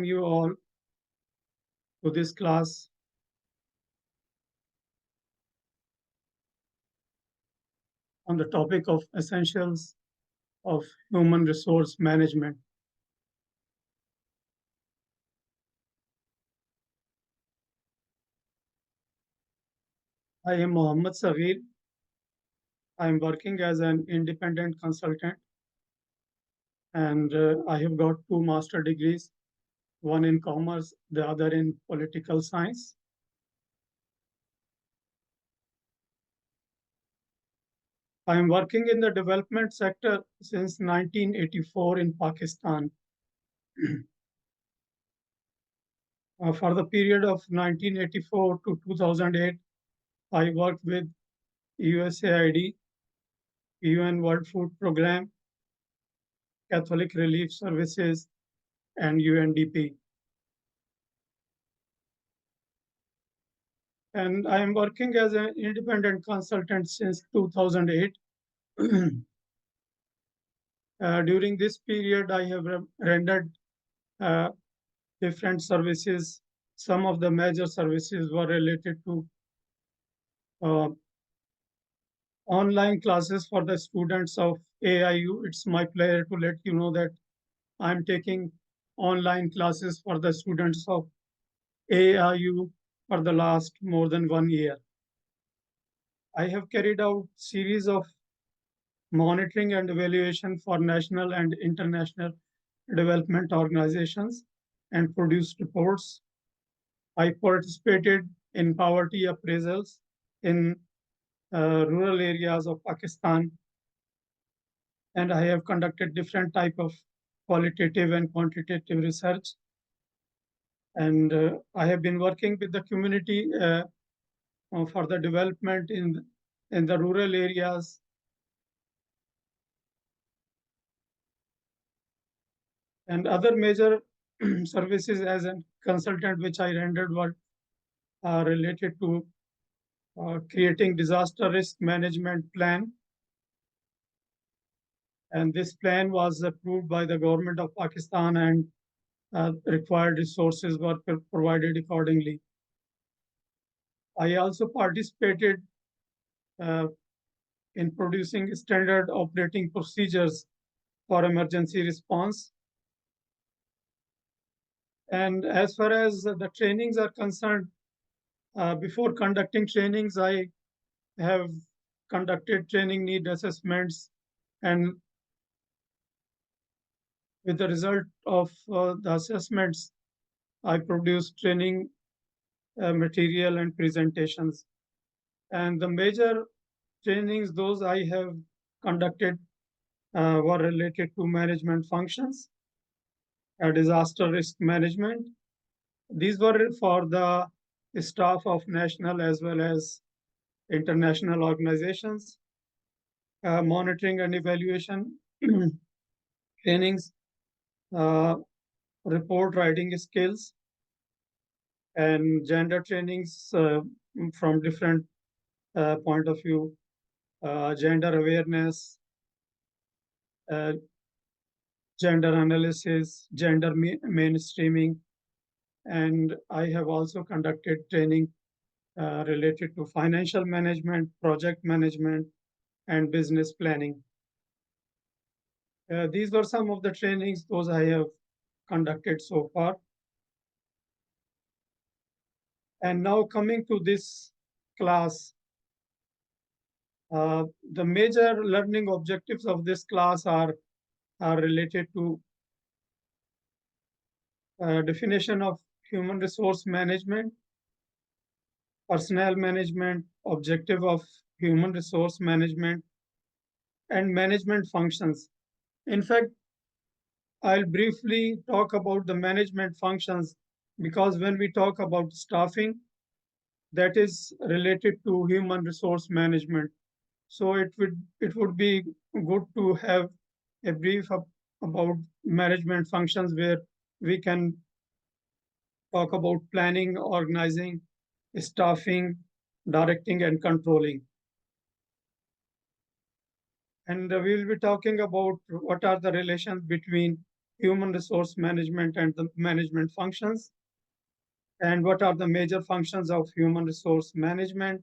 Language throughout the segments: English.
you all to this class on the topic of essentials of human resource management. I am Mohammad Saghir. I am working as an independent consultant and I have got two master degrees, one in commerce, the other in political science. I am working in the development sector since 1984 in Pakistan. For the period of 1984 to 2008, I worked with USAID, UN World Food Programme, Catholic Relief Services, and UNDP. And I am working as an independent consultant since 2008. During this period, I have rendered different services. Some of the major services were related to uh, online classes for the students of AIU. It's my pleasure to let you know that I'm taking online classes for the students of AIU for the last more than 1 year. I have carried out series of monitoring and evaluation for national and international development organizations and produced reports. I participated in poverty appraisals in rural areas of Pakistan, and I have conducted different type of qualitative and quantitative research. And I have been working with the community for the development in the rural areas. And other major services as a consultant which I rendered were related to creating disaster risk management plan. And this plan was approved by the government of Pakistan and required resources were provided accordingly. I also participated in producing standard operating procedures for emergency response. And as far as the trainings are concerned, before conducting trainings, I have conducted training need assessments, and with the result of the assessments, I produced training material and presentations. And the major trainings, those I have conducted, were related to management functions, disaster risk management. These were for the staff of national as well as international organizations, monitoring and evaluation trainings, report writing skills, and gender trainings from different point of view, gender awareness, uh, gender analysis, gender mainstreaming, and I have also conducted training related to financial management, project management, and business planning. These were some of the trainings those I have conducted so far. And now coming to this class, the major learning objectives of this class are related to definition of human resource management, personnel management, objective of human resource management, and management functions. In fact, I'll briefly talk about the management functions because when we talk about staffing, that is related to human resource management. So it would be good to have a brief about management functions where we can talk about planning, organizing, staffing, directing, and controlling. And we will be talking about what are the relations between human resource management and the management functions, and what are the major functions of human resource management,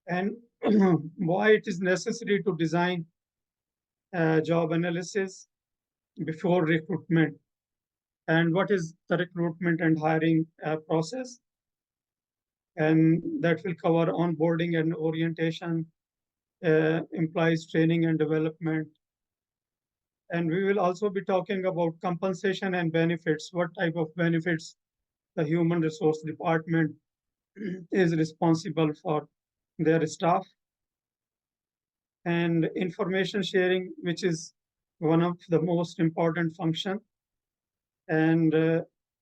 and why it is necessary to design job analysis before recruitment, and what is the recruitment and hiring process, and that will cover onboarding and orientation, employees training and development. And we will also be talking about compensation and benefits, what type of benefits the human resource department is responsible for their staff, and information sharing, which is one of the most important function, and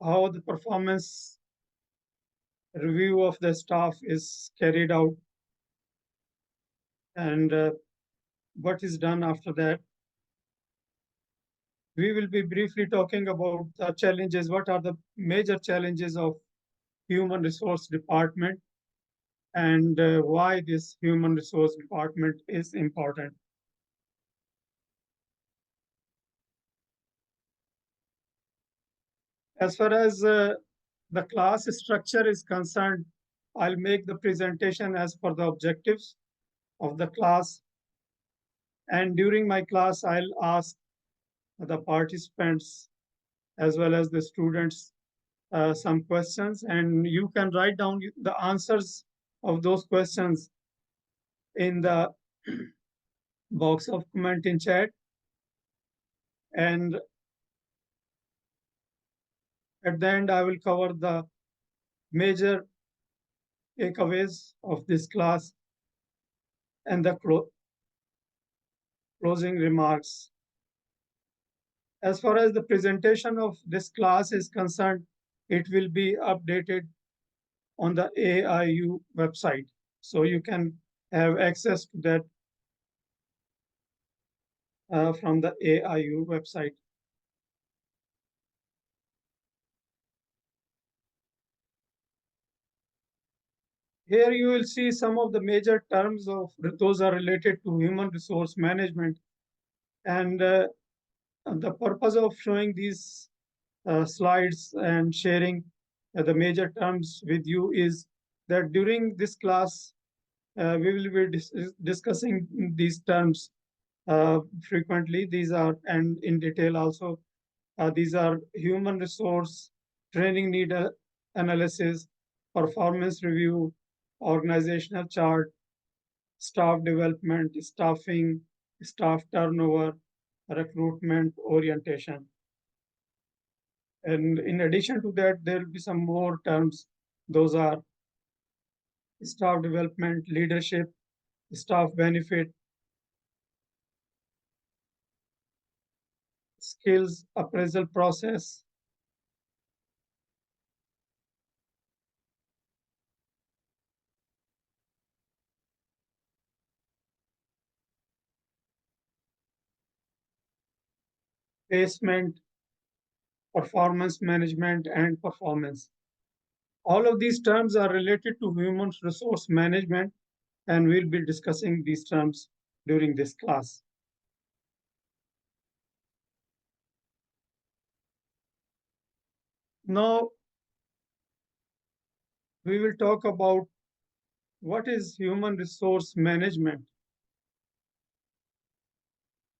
how the performance review of the staff is carried out, and what is done after that. We will be briefly talking about the challenges, what are the major challenges of human resource department, and why this human resource department is important. As far as the class structure is concerned, I'll make the presentation as per the objectives of the class. And during my class, I'll ask the participants as well as the students some questions, and you can write down the answers of those questions in the box of comment in chat. And at the end, I will cover the major takeaways of this class and the closing remarks. As far as the presentation of this class is concerned, it will be updated on the AIU website. So you can have access to that from the AIU website. Here you will see some of the major terms of those are related to human resource management. And the purpose of showing these slides and sharing the major terms with you is that during this class, we will be discussing these terms frequently. These are, and in detail also, these are human resource, training need analysis, performance review, organizational chart, staff development, staffing, staff turnover, recruitment, orientation. And in addition to that, there will be some more terms. Those are staff development, leadership, staff benefit, skills appraisal process, placement, performance management, and performance. All of these terms are related to human resource management, and we'll be discussing these terms during this class. Now, we will talk about what is human resource management.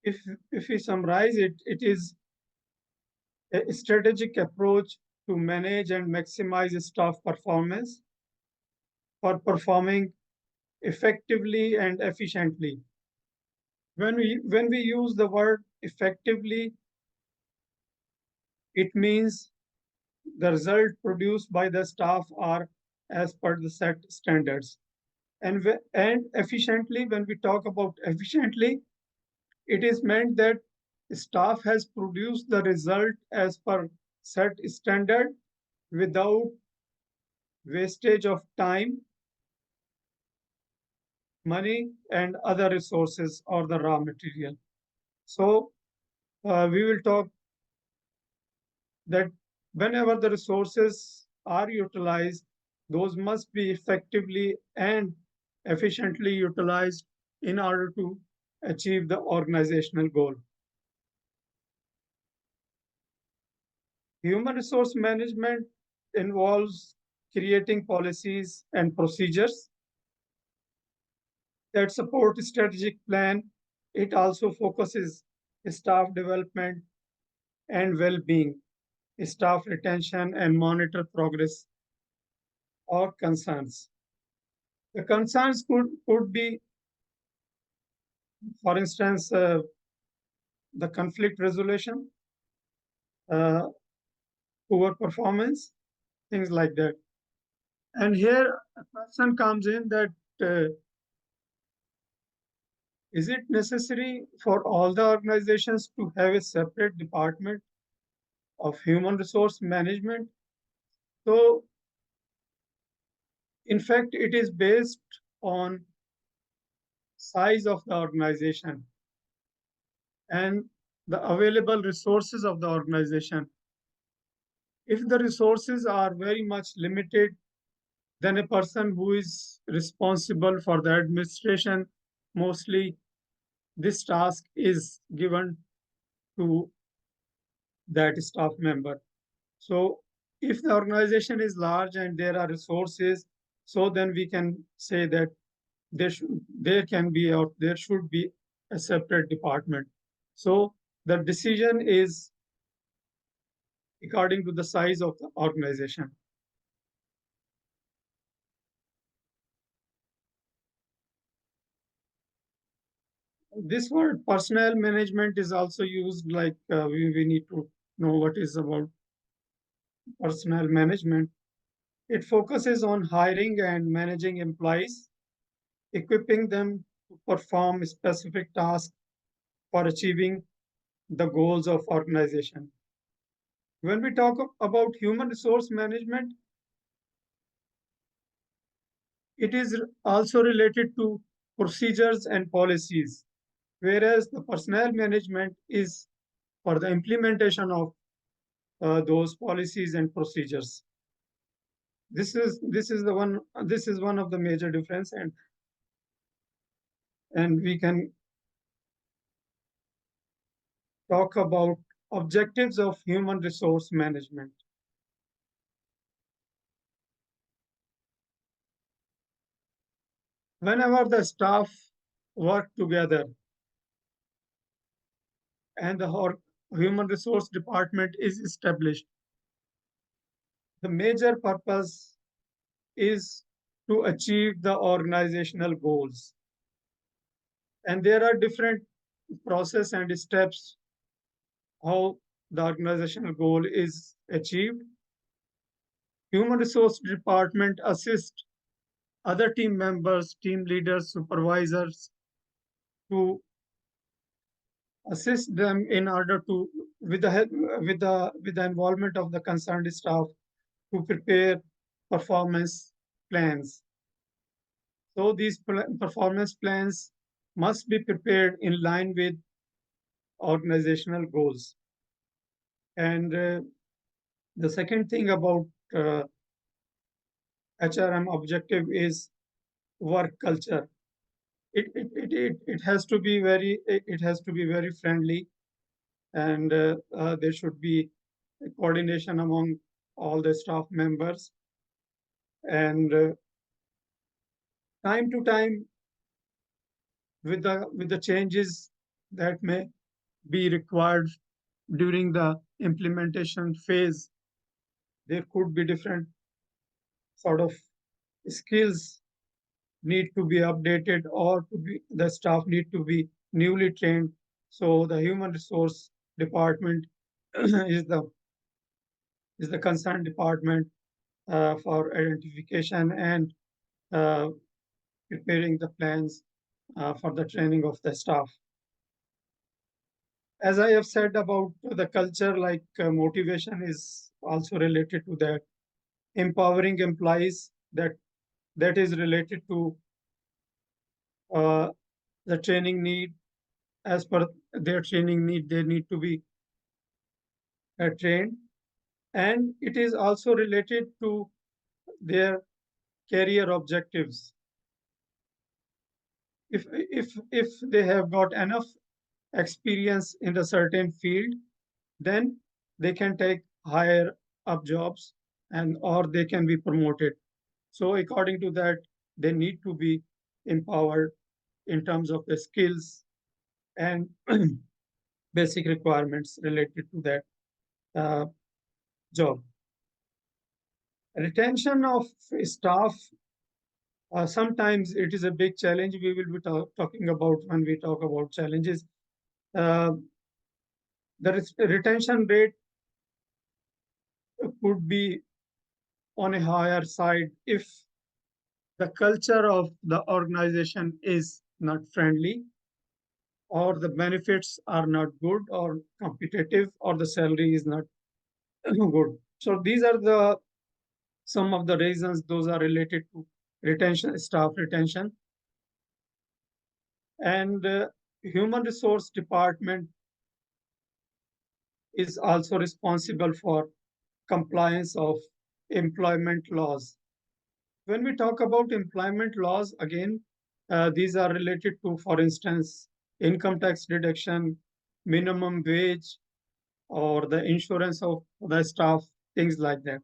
If we summarize it, it is a strategic approach to manage and maximize staff performance for performing effectively and efficiently. When we use the word effectively, it means the result produced by the staff are as per the set standards. And efficiently, when we talk about efficiently, it is meant that staff has produced the result as per set standard without wastage of time, money, and other resources or the raw material. So we will talk that whenever the resources are utilized, those must be effectively and efficiently utilized in order to achieve the organizational goal. Human resource management involves creating policies and procedures that support strategic plan. It also focuses staff development and well-being, staff retention, and monitor progress or concerns. The concerns could be, for instance, the conflict resolution, uh, poor performance, things like that. And here a question comes in that uh, is it necessary for all the organizations to have a separate department of human resource management? So, in fact, it is based on size of the organization and the available resources of the organization. If the resources are very much limited, then a person who is responsible for the administration, mostly this task is given to that staff member. So if the organization is large and there are resources, so then we can say that there can be or there should be a separate department. So the decision is according to the size of the organization. This word personnel management is also used like we need to know what is about personnel management. It focuses on hiring and managing employees, equipping them to perform specific tasks for achieving the goals of organization. When we talk about human resource management, it is also related to procedures and policies, whereas the personnel management is for the implementation of those policies and procedures. This is one of the major difference, and we can talk about objectives of human resource management. Whenever the staff work together and the human resource department is established, the major purpose is to achieve the organizational goals. And there are different process and steps how the organizational goal is achieved. Human resource department assists other team members, team leaders, supervisors to assist them in order to, with the help, with the involvement of the concerned staff, to prepare performance plans. So these performance plans must be prepared in line with organizational goals. And the second thing about HRM objective is work culture. It has to be very friendly, and there should be coordination among all the staff members. And time to time, with the changes that may be required during the implementation phase, there could be different sort of skills need to be updated or the staff need to be newly trained. So the human resource department is the concerned department for identification and uh, preparing the plans for the training of the staff. As I have said about the culture, like motivation is also related to that. Empowering employees, that is related to uh, the training need. As per their training need, they need to be trained, and it is also related to their career objectives. If they have got enough experience in a certain field, then they can take higher up jobs and or they can be promoted. So according to that, they need to be empowered in terms of the skills and basic requirements related to that uh, job. Retention of staff, sometimes it is a big challenge. We will be talking about when we talk about challenges. Uh, the retention rate could be on a higher side if the culture of the organization is not friendly, or the benefits are not good or competitive, or the salary is not good. So these are the some of the reasons. Those are related to retention, staff retention. And human resource department is also responsible for compliance of employment laws. When we talk about employment laws, again, these are related to, for instance, income tax deduction, minimum wage, or the insurance of the staff, things like that.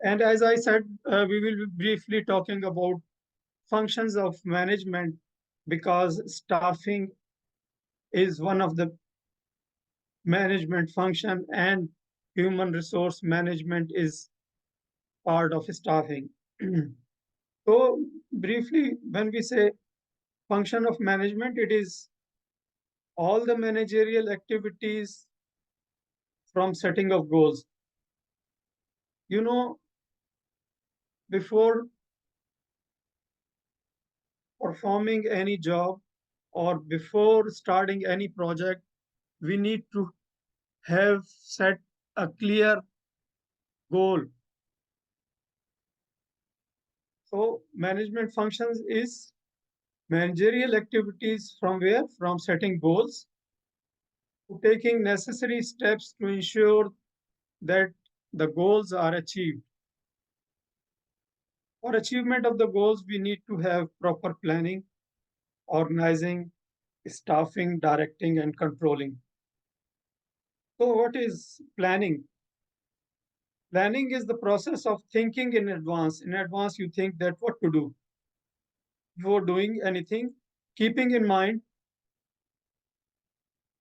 And as I said, we will be briefly talking about functions of management, because staffing is one of the management function, and human resource management is part of staffing. So briefly, when we say function of management, it is all the managerial activities from setting of goals. You know, before performing any job or before starting any project, we need to have set a clear goal. So management functions is managerial activities from where? From setting goals to taking necessary steps to ensure that the goals are achieved. For achievement of the goals, we need to have proper planning, organizing, staffing, directing, and controlling. So what is planning? Planning is the process of thinking in advance. In advance, you think that what to do before doing anything, keeping in mind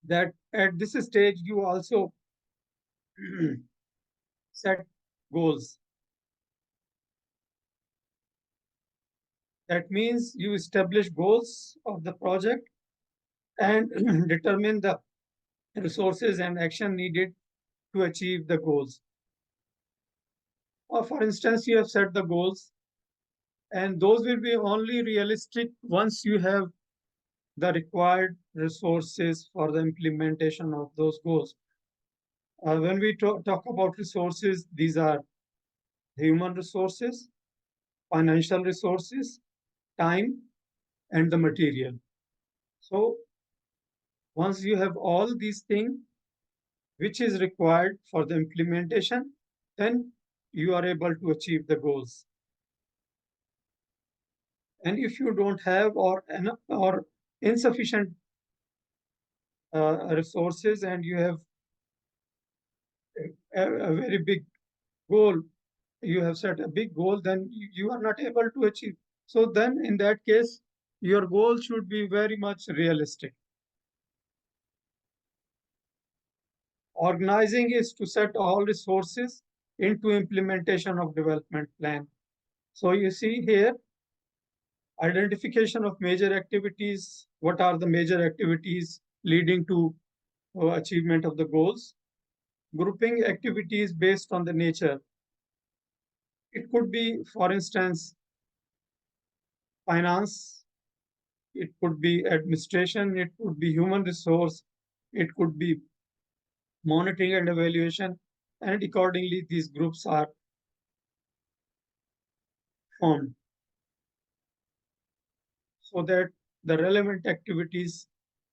that at this stage you also set goals. That means you establish goals of the project and determine the resources and action needed to achieve the goals. Or for instance, you have set the goals, and those will be only realistic once you have the required resources for the implementation of those goals. When we talk about resources, these are human resources, financial resources, time, and the material. So once you have all these things which is required for the implementation, then you are able to achieve the goals. And if you don't have or enough or insufficient resources, and you have a very big goal, you have set a big goal, then you are not able to achieve. So then in that case, your goal should be very much realistic. Organizing is to set all resources into implementation of development plan. So you see here, identification of major activities. What are the major activities leading to achievement of the goals? Grouping activities based on the nature. It could be, for instance, finance, it could be administration, it could be human resource, it could be monitoring and evaluation, and accordingly, these groups are formed so that the relevant activities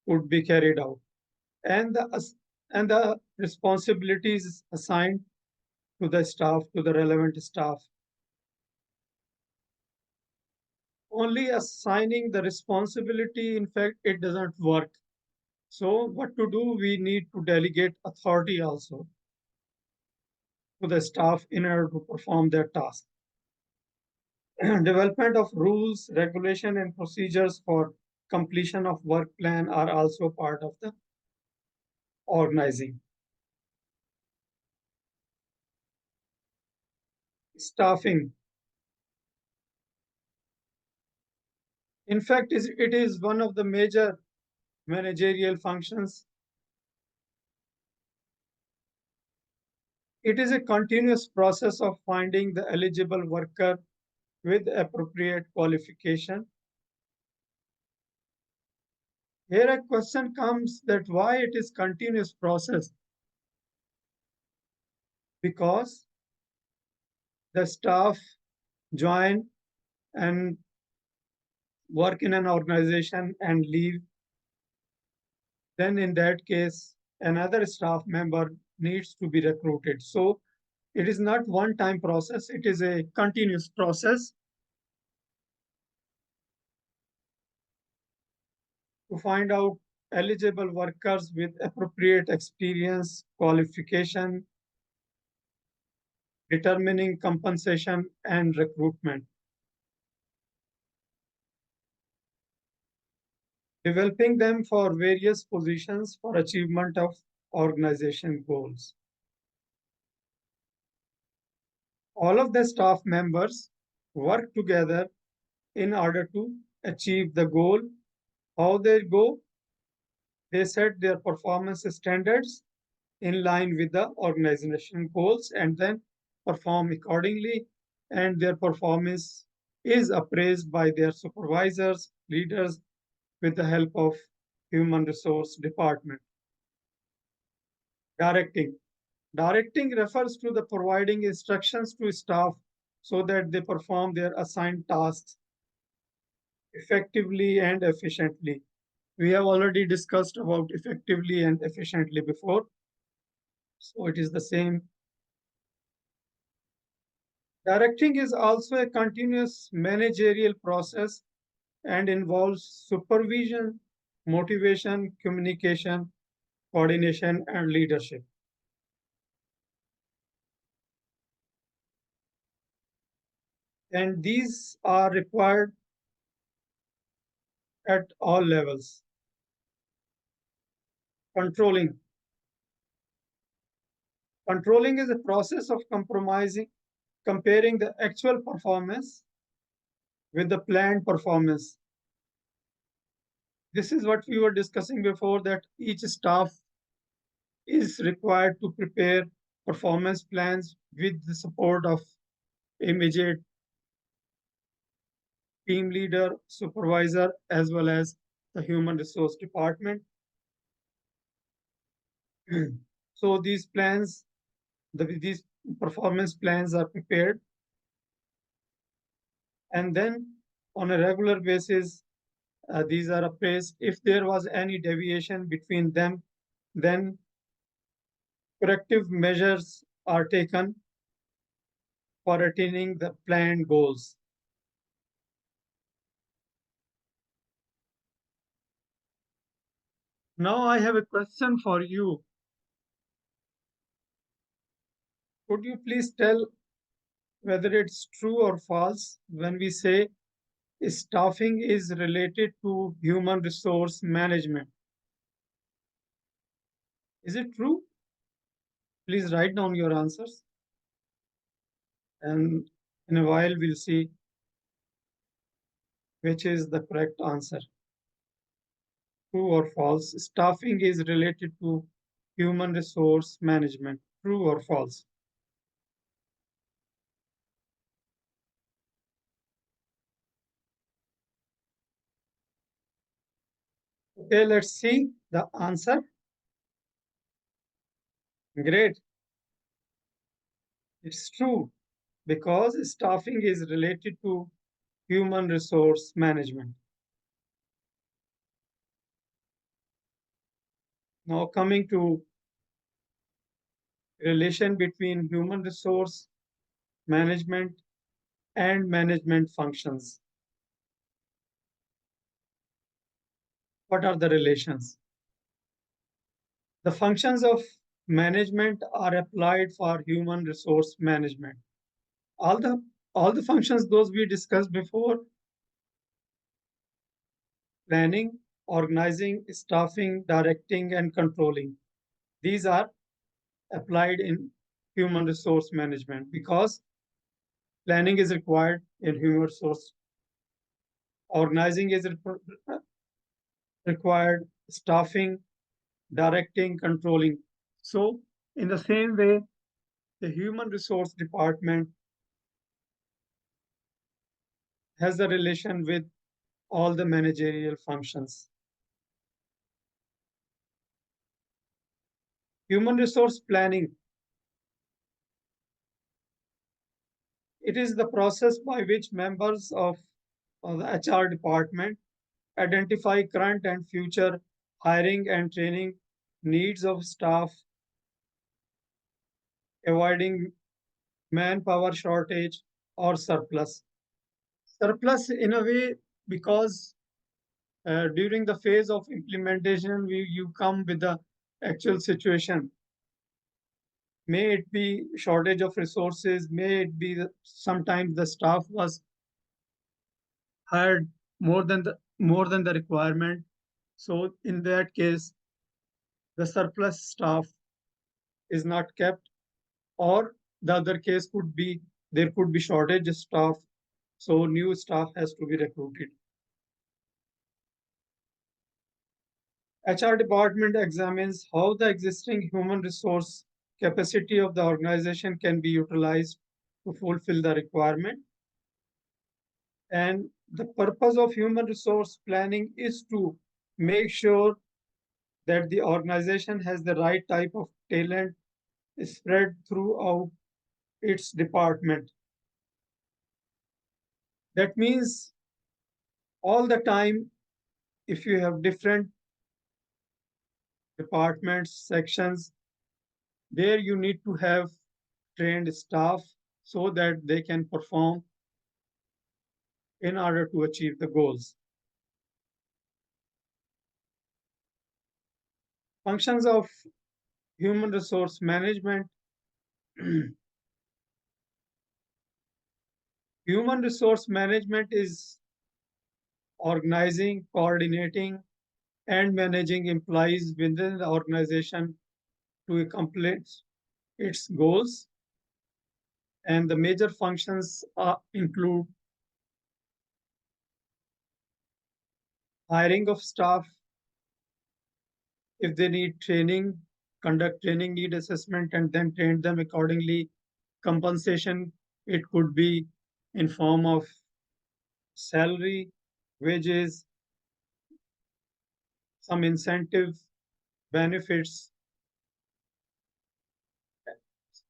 would be carried out. And the responsibilities assigned to the staff, to the relevant staff. Only assigning the responsibility, in fact, it doesn't work. So what to do? We need to delegate authority also to the staff in order to perform their task. Development of rules, regulation, and procedures for completion of work plan are also part of the organizing. Staffing, in fact, it is one of the major managerial functions. It is a continuous process of finding the eligible worker with appropriate qualification. Here a question comes that why it is continuous process? Because the staff join and work in an organization and leave, then in that case, another staff member needs to be recruited. So it is not one time process, it is a continuous process to find out eligible workers with appropriate experience, qualification, determining compensation and recruitment, developing them for various positions for achievement of organization goals. All of the staff members work together in order to achieve the goal. How they go? They set their performance standards in line with the organization goals and then perform accordingly. And their performance is appraised by their supervisors, leaders, with the help of human resource department. Directing. Directing refers to the providing instructions to staff so that they perform their assigned tasks effectively and efficiently. We have already discussed about effectively and efficiently before, so it is the same. Directing is also a continuous managerial process and involves supervision, motivation, communication, coordination, and leadership. And these are required at all levels. Controlling. Controlling is a process of comparing the actual performance with the planned performance. This is what we were discussing before, that each staff is required to prepare performance plans with the support of immediate team leader, supervisor, as well as the human resource department. So these performance plans are prepared, and then on a regular basis, these are appraised. If there was any deviation between them, then corrective measures are taken for attaining the planned goals. Now I have a question for you. Could you please tell whether it's true or false when we say staffing is related to human resource management? Is it true? Please write down your answers, and in a while we'll see which is the correct answer. True or false? Staffing is related to human resource management. True or false? Okay, let's see the answer. Great. It's true because staffing is related to human resource management. Now coming to relation between human resource management and management functions. What are the relations? The functions of management are applied for human resource management. All the all the functions those we discussed before, planning, organizing, staffing, directing, and controlling. These are applied in human resource management because planning is required in human resource, organizing is required, staffing, directing, controlling. So, in the same way, the human resource department has a relation with all the managerial functions. Human resource planning, it is the process by which members of the HR department identify current and future hiring and training needs of staff, avoiding manpower shortage or surplus. Surplus in a way because during the phase of implementation, you come with the actual situation. May it be shortage of resources, may it be that sometimes the staff was hired more than the requirement. So in that case, the surplus staff is not kept, or the other case could be there could be shortage of staff, so new staff has to be recruited. HR department examines how the existing human resource capacity of the organization can be utilized to fulfill the requirement. And the purpose of human resource planning is to make sure that the organization has the right type of talent spread throughout its department. That means all the time, if you have different departments, sections, there you need to have trained staff so that they can perform in order to achieve the goals. Functions of human resource management. Human resource management is organizing, coordinating, and managing employees within the organization to accomplish its goals. And the major functions include hiring of staff, if they need training, conduct training, need assessment, and then train them accordingly. Compensation, it could be in form of salary, wages, some incentive, benefits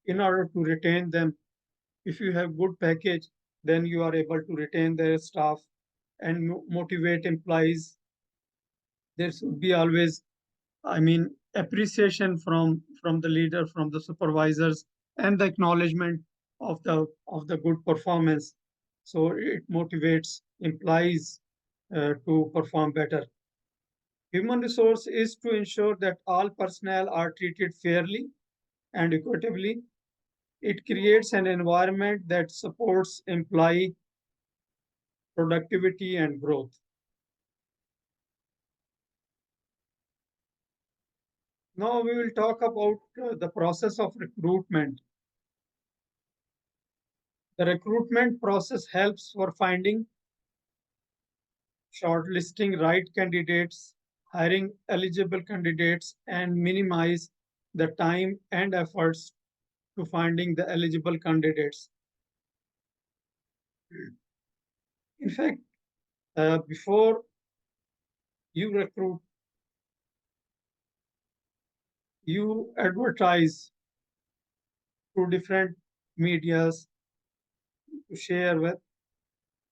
in order to retain them. If you have good package, then you are able to retain their staff and motivate employees. There should be always, appreciation from the leader, from the supervisors, and the acknowledgement of the good performance. So it motivates employees to perform better. Human resource is to ensure that all personnel are treated fairly and equitably. It creates an environment that supports employee productivity and growth. Now we will talk about the process of recruitment. The recruitment process helps for finding, shortlisting right candidates, hiring eligible candidates, and minimize the time and efforts to finding the eligible candidates. In fact, before you recruit, you advertise to different medias to share with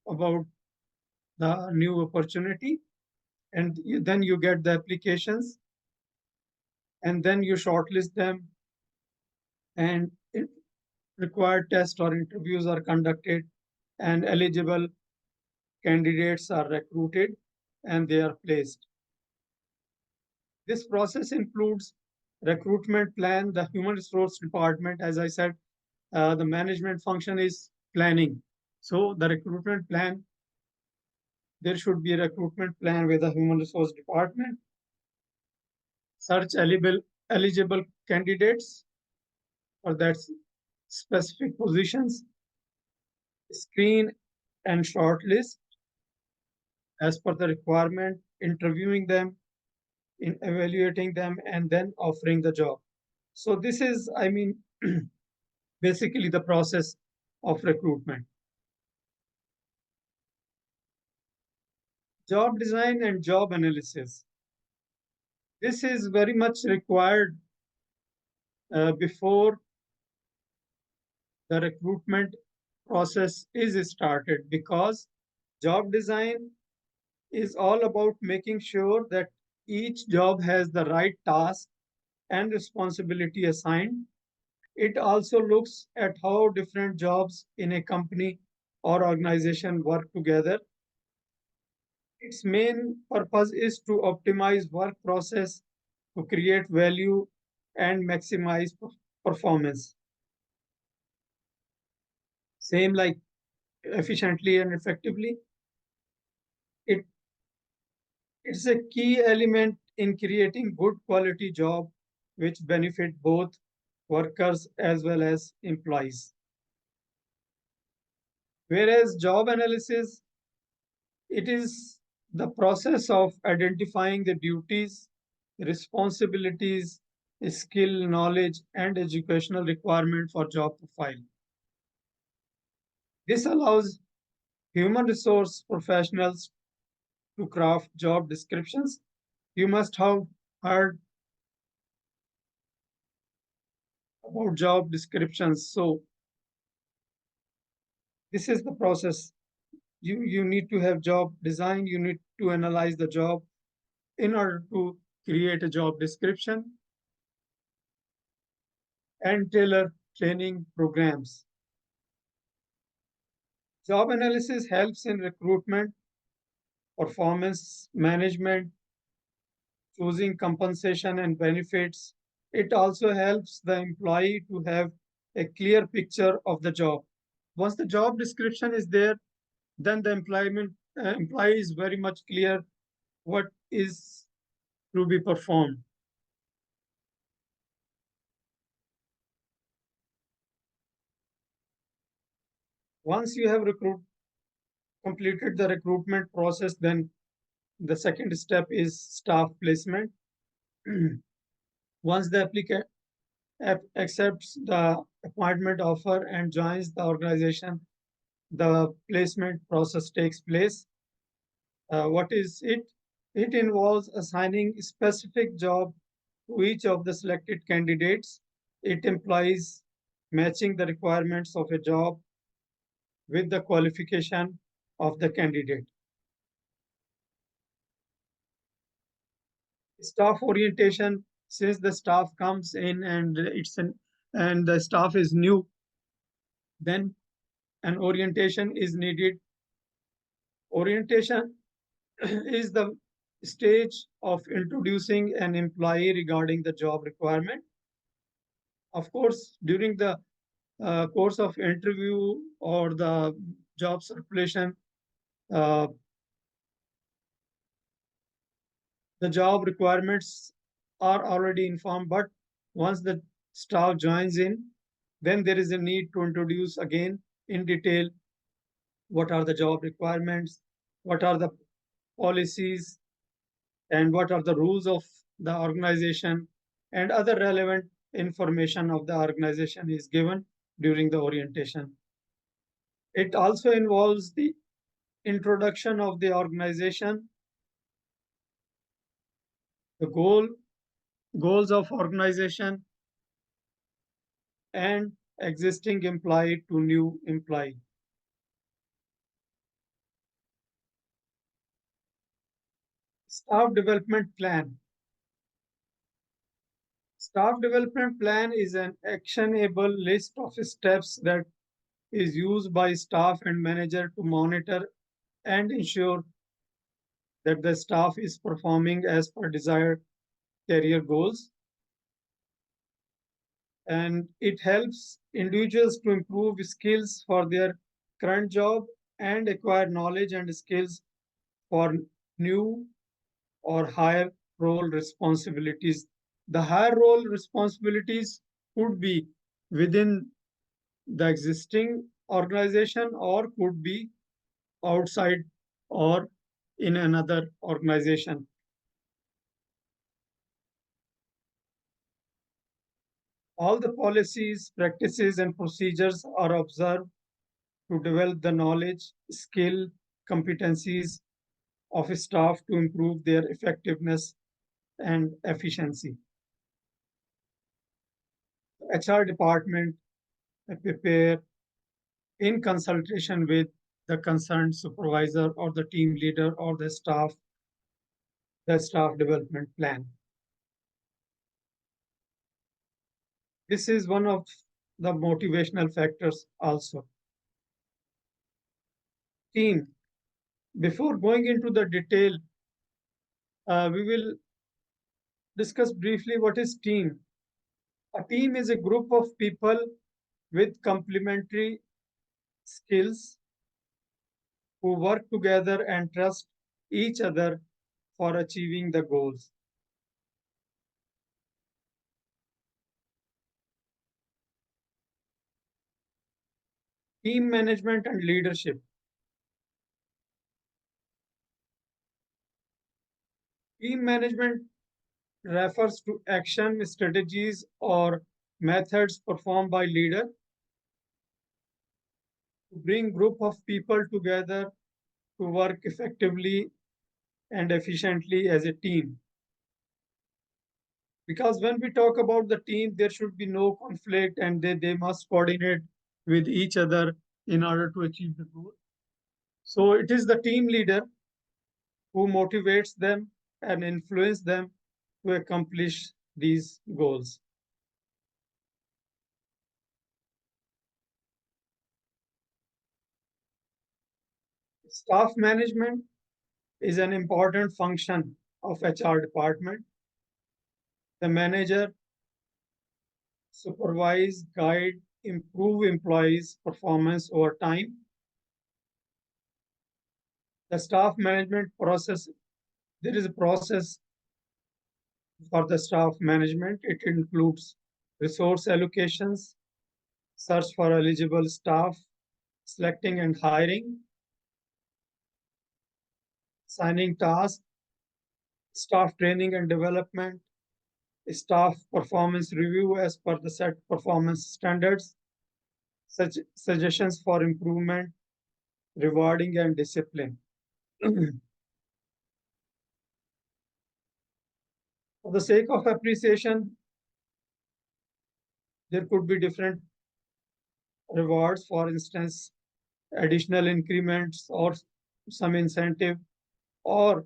about the new opportunity, and then you get the applications, and then you shortlist them, and required tests or interviews are conducted, and eligible candidates are recruited and they are placed. This process includes recruitment plan, the human resource department, as I said, the management function is planning. So the recruitment plan, there should be a recruitment plan with the human resource department, search eligible candidates for that specific positions, screen and shortlist as per the requirement, interviewing them, in evaluating them, and then offering the job. So this is, I mean, basically the process of recruitment. Job design and job analysis. This is very much required before the recruitment process is started, because job design is all about making sure that each job has the right task and responsibility assigned. It also looks at how different jobs in a company or organization work together. Its main purpose is to optimize work process, to create value and maximize performance. Same like efficiently and effectively. It, it's a key element in creating good quality job which benefit both workers as well as employees. Whereas job analysis, it is the process of identifying the duties, responsibilities, skill, knowledge, and educational requirement for job profile. This allows human resource professionals to craft job descriptions. You must have heard about job descriptions. So this is the process. You need to have job design, you need to analyze the job in order to create a job description and tailor training programs. Job analysis helps in recruitment, performance management, choosing compensation and benefits. It also helps the employee to have a clear picture of the job. Once the job description is there, then the employee is very much clear what is to be performed. Once you have completed the recruitment process, then the second step is staff placement. Once the applicant accepts the appointment offer and joins the organization, the placement process takes place. What is it? It involves assigning a specific job to each of the selected candidates. It implies matching the requirements of a job with the qualification of the candidate. Staff orientation, since the staff comes in and the staff is new, then an orientation is needed. Orientation is the stage of introducing an employee regarding the job requirement. Of course, during the course of interview or the job circulation, uh, the job requirements are already informed, but once the staff joins in, then there is a need to introduce again in detail what are the job requirements, what are the policies, and what are the rules of the organization, and other relevant information of the organization is given during the orientation. It also involves the introduction of the organization, the goals of organization, and existing employee to new employee. Staff development plan. Staff development plan is an actionable list of steps that is used by staff and manager to monitor and ensure that the staff is performing as per desired career goals, and it helps individuals to improve skills for their current job and acquire knowledge and skills for new or higher role responsibilities. The higher role responsibilities could be within the existing organization or could be outside or in another organization. All the policies, practices, and procedures are observed to develop the knowledge, skill, competencies of staff to improve their effectiveness and efficiency. HR department prepare in consultation with the concerned supervisor or the team leader or the staff development plan. This is one of the motivational factors also. Team. Before going into the detail, we will discuss briefly what is team. A team is a group of people with complementary skills who work together and trust each other for achieving the goals. Team management and leadership. Team management refers to action, strategies, or methods performed by leader to bring group of people together to work effectively and efficiently as a team. Because when we talk about the team, there should be no conflict and they must coordinate with each other in order to achieve the goal. So it is the team leader who motivates them and influence them to accomplish these goals. Staff management is an important function of HR department. The manager supervise, guide, improve employees' performance over time. The staff management process, there is a process for the staff management. It includes resource allocations, search for eligible staff, selecting and hiring, assigning tasks, staff training and development, staff performance review as per the set performance standards, such suggestions for improvement, rewarding and discipline. For the sake of appreciation, there could be different rewards, for instance, additional increments or some incentive, or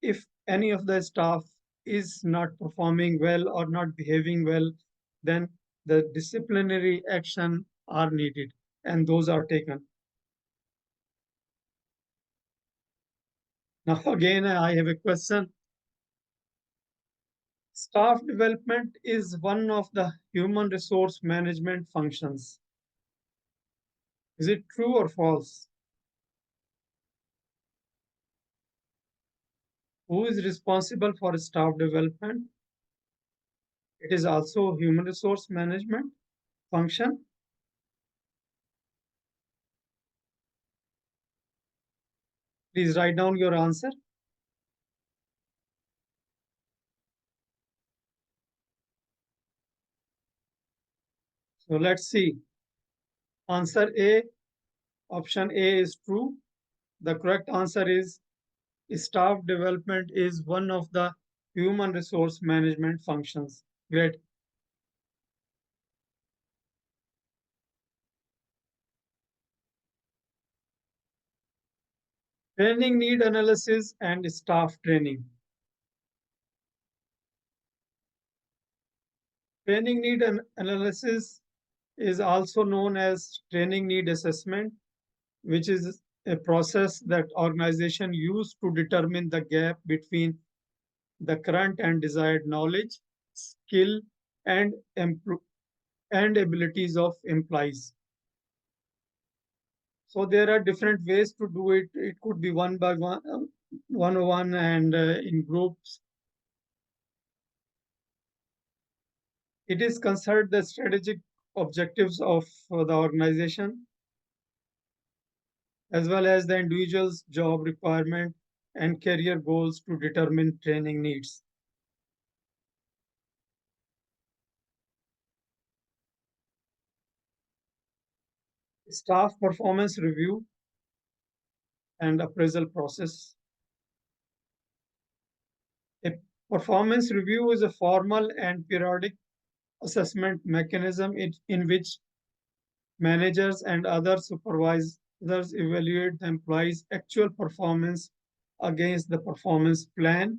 if any of the staff is not performing well or not behaving well, then the disciplinary action are needed and those are taken. Now, again, I have a question. Staff development is one of the human resource management functions. Is it true or false? Who is responsible for staff development? It is also human resource management function. Please write down your answer. So let's see. Answer A, option A is true. The correct answer is staff development is one of the human resource management functions. Great. Training need analysis and staff training. Training need analysis is also known as training need assessment, which is a process that organization use to determine the gap between the current and desired knowledge, skill, and and abilities of employees. So there are different ways to do it. It could be one by one, one-on-one, and in groups. It is considered the strategic objectives of the organization as well as the individual's job requirement and career goals to determine training needs. Staff performance review and appraisal process. A performance review is a formal and periodic assessment mechanism in which managers and other supervisors evaluate the employee's actual performance against the performance plan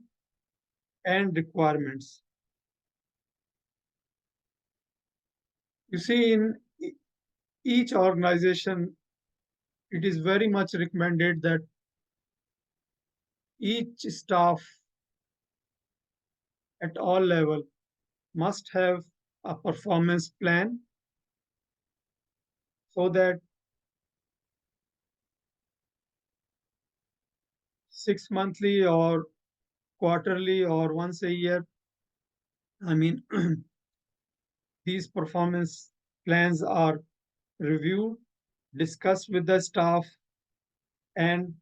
and requirements. You see, in each organization, it is very much recommended that each staff at all level must have a performance plan so that 6 monthly or quarterly or once a year, I mean, these performance plans are reviewed, discussed with the staff, and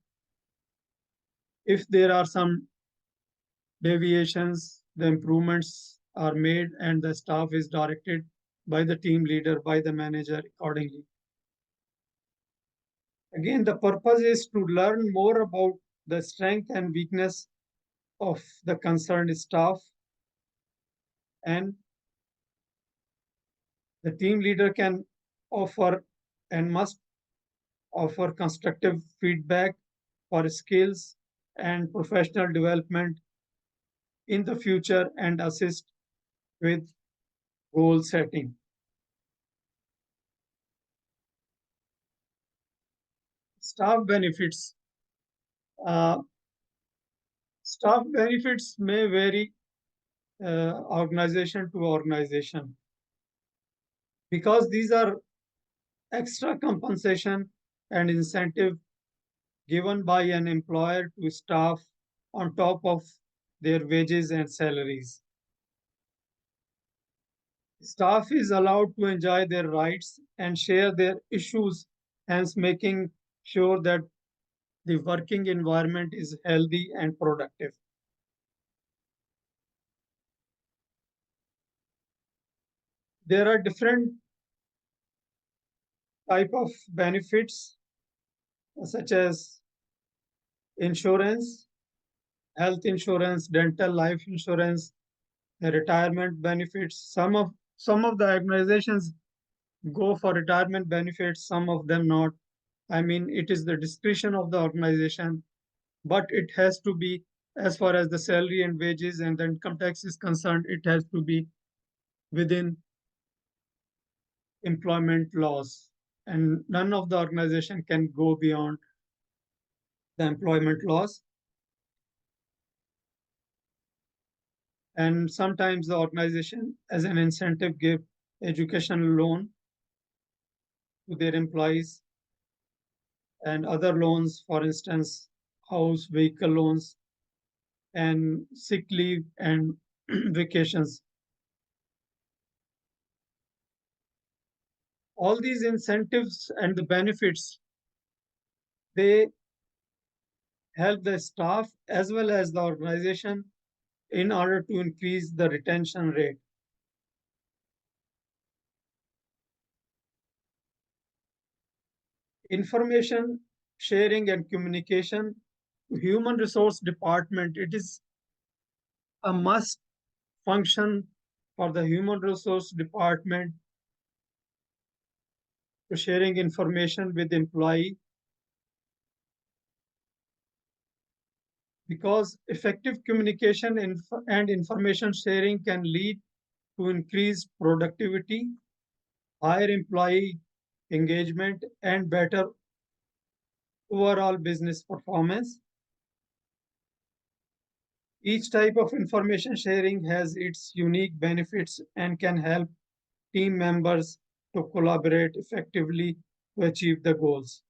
if there are some deviations, the improvements are made and the staff is directed by the team leader, by the manager accordingly. Again, the purpose is to learn more about the strength and weakness of the concerned staff, and the team leader can offer and must offer constructive feedback for skills and professional development in the future and assist with goal setting. Staff benefits. Uh, Staff benefits may vary organization to organization because these are extra compensation and incentive given by an employer to staff on top of their wages and salaries. Staff is allowed to enjoy their rights and share their issues, hence making sure that the working environment is healthy and productive. There are different type of benefits such as insurance, health insurance, dental, life insurance, retirement benefits. Some of the organizations go for retirement benefits, some of them not. I mean, it is the discretion of the organization, but it has to be, as far as the salary and wages and the income tax is concerned, it has to be within employment laws. And none of the organization can go beyond the employment laws. And sometimes the organization, as an incentive, give educational loan to their employees and other loans, for instance, house, vehicle loans, and sick leave and vacations. All these incentives and the benefits, they help the staff as well as the organization in order to increase the retention rate. Information sharing and communication, human resource department, it is a must function for the human resource department to sharing information with employee because effective communication and information sharing can lead to increased productivity, higher employee engagement, and better overall business performance. Each type of information sharing has its unique benefits and can help team members to collaborate effectively to achieve the goals.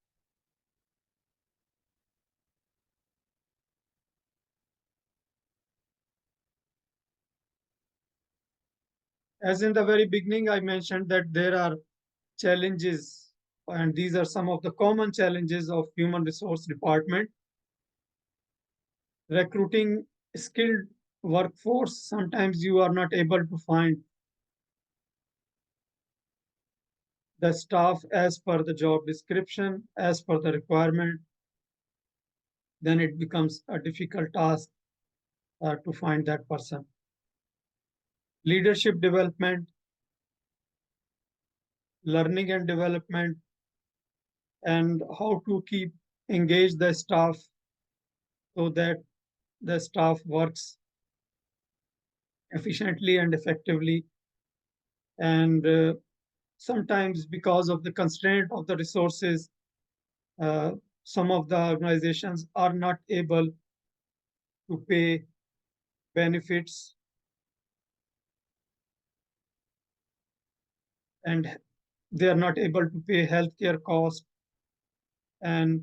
As in the very beginning, I mentioned that there are challenges, and these are some of the common challenges of human resource department. Recruiting skilled workforce, sometimes you are not able to find the staff as per the job description, as per the requirement, then it becomes a difficult task to find that person. Leadership development, learning and development, and how to keep engage the staff so that the staff works efficiently and effectively. And sometimes because of the constraint of the resources, uh, some of the organizations are not able to pay benefits, and they are not able to pay healthcare costs, and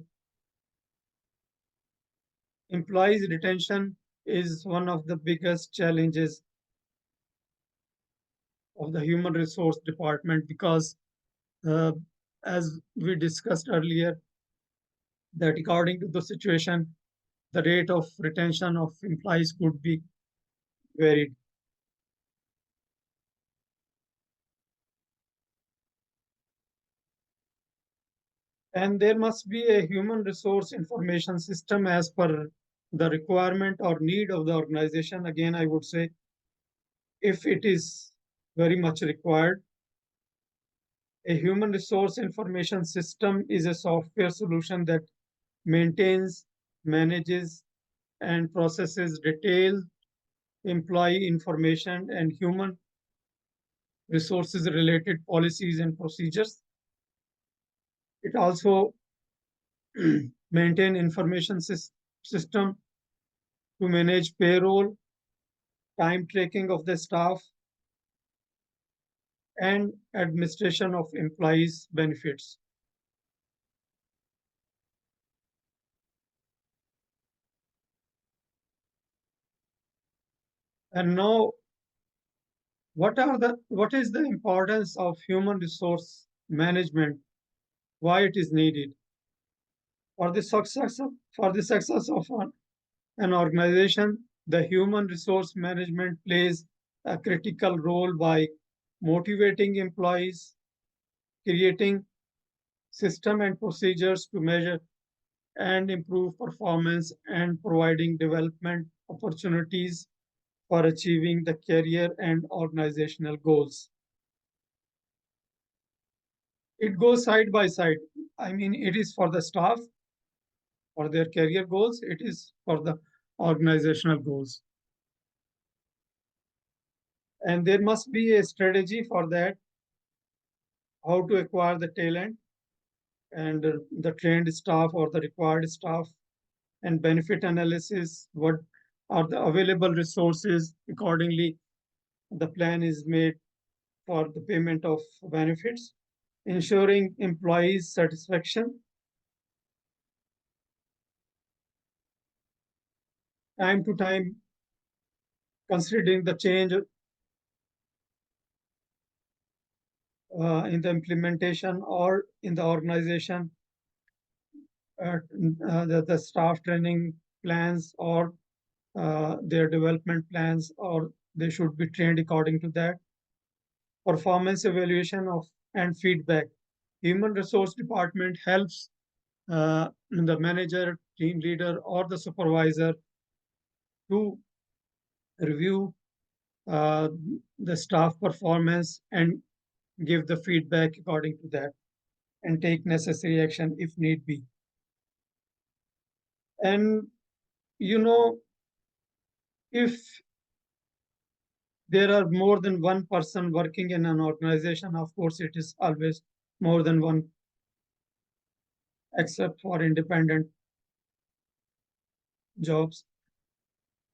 employees retention is one of the biggest challenges of the human resource department because uh, as we discussed earlier, that according to the situation, the rate of retention of employees could be varied. And there must be a human resource information system as per the requirement or need of the organization. Again, I would say if it is very much required, a human resource information system is a software solution that maintains, manages, and processes detailed employee information and human resources related policies and procedures. It also maintain information system to manage payroll, time tracking of the staff, and administration of employees' benefits. And now, what is the importance of human resource management? Why it is needed for the success of an organization? The human resource management plays a critical role by motivating employees, creating system and procedures to measure and improve performance, and providing development opportunities for achieving the career and organizational goals. It goes side by side. I mean, it is for the staff for their career goals, it is for the organizational goals. And there must be a strategy for that, how to acquire the talent and the trained staff or the required staff, and benefit analysis, what are the available resources. Accordingly, the plan is made for the payment of benefits, ensuring employees' satisfaction, time to time considering the change in the implementation or in the organization, the staff training plans or their development plans, or they should be trained according to that. Performance evaluation of and feedback. Human resource department helps the manager, team leader, or the supervisor to review uh, the staff performance and give the feedback according to that and take necessary action if need be. And you know, if there are more than one person working in an organization, of course, it is always more than one, except for independent jobs.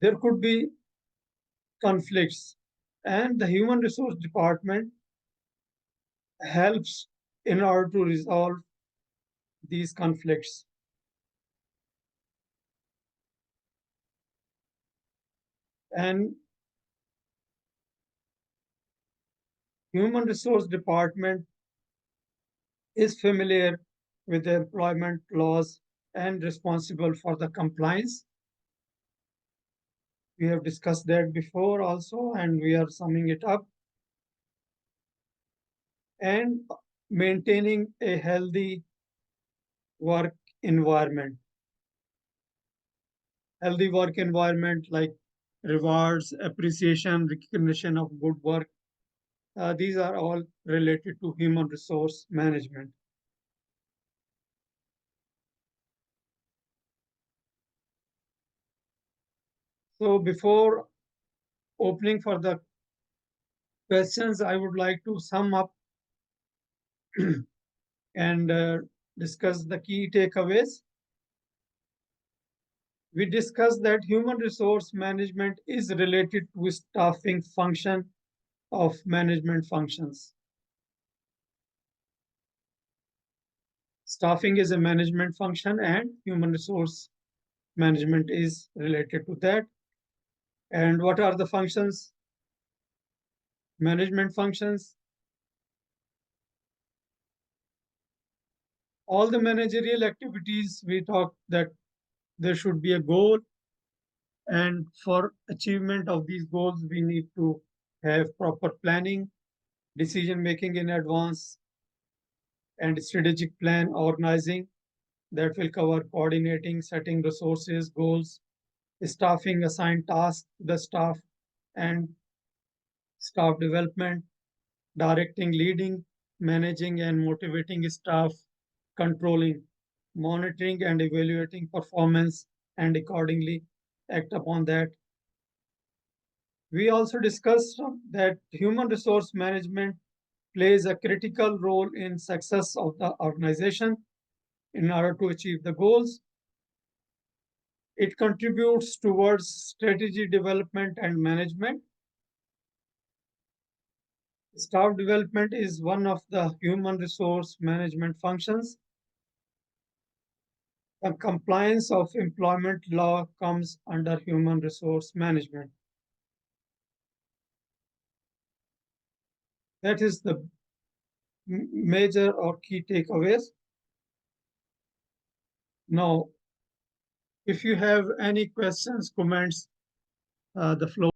there could be conflicts, and the human resource department helps in order to resolve these conflicts. And human resource department is familiar with the employment laws and responsible for the compliance. We have discussed that before also, and we are summing it up. And maintaining a healthy work environment. Healthy work environment like rewards, appreciation, recognition of good work. These are all related to human resource management. So before opening for the questions, I would like to sum up and discuss the key takeaways. We discussed that human resource management is related to staffing function of management functions. Staffing is a management function and human resource management is related to that. And what are the functions? Management functions. All the managerial activities, we talked that there should be a goal. And for achievement of these goals, we need to have proper planning, decision making in advance, and strategic plan organizing that will cover coordinating, setting resources, goals, staffing, assigned tasks to the staff, and staff development, directing, leading, managing, and motivating staff, controlling, monitoring, and evaluating performance, and accordingly act upon that. We also discussed that human resource management plays a critical role in success of the organization in order to achieve the goals. It contributes towards strategy development and management. Staff development is one of the human resource management functions. The compliance of employment law comes under human resource management. That is the major or key takeaways. Now, if you have any questions, comments, the floor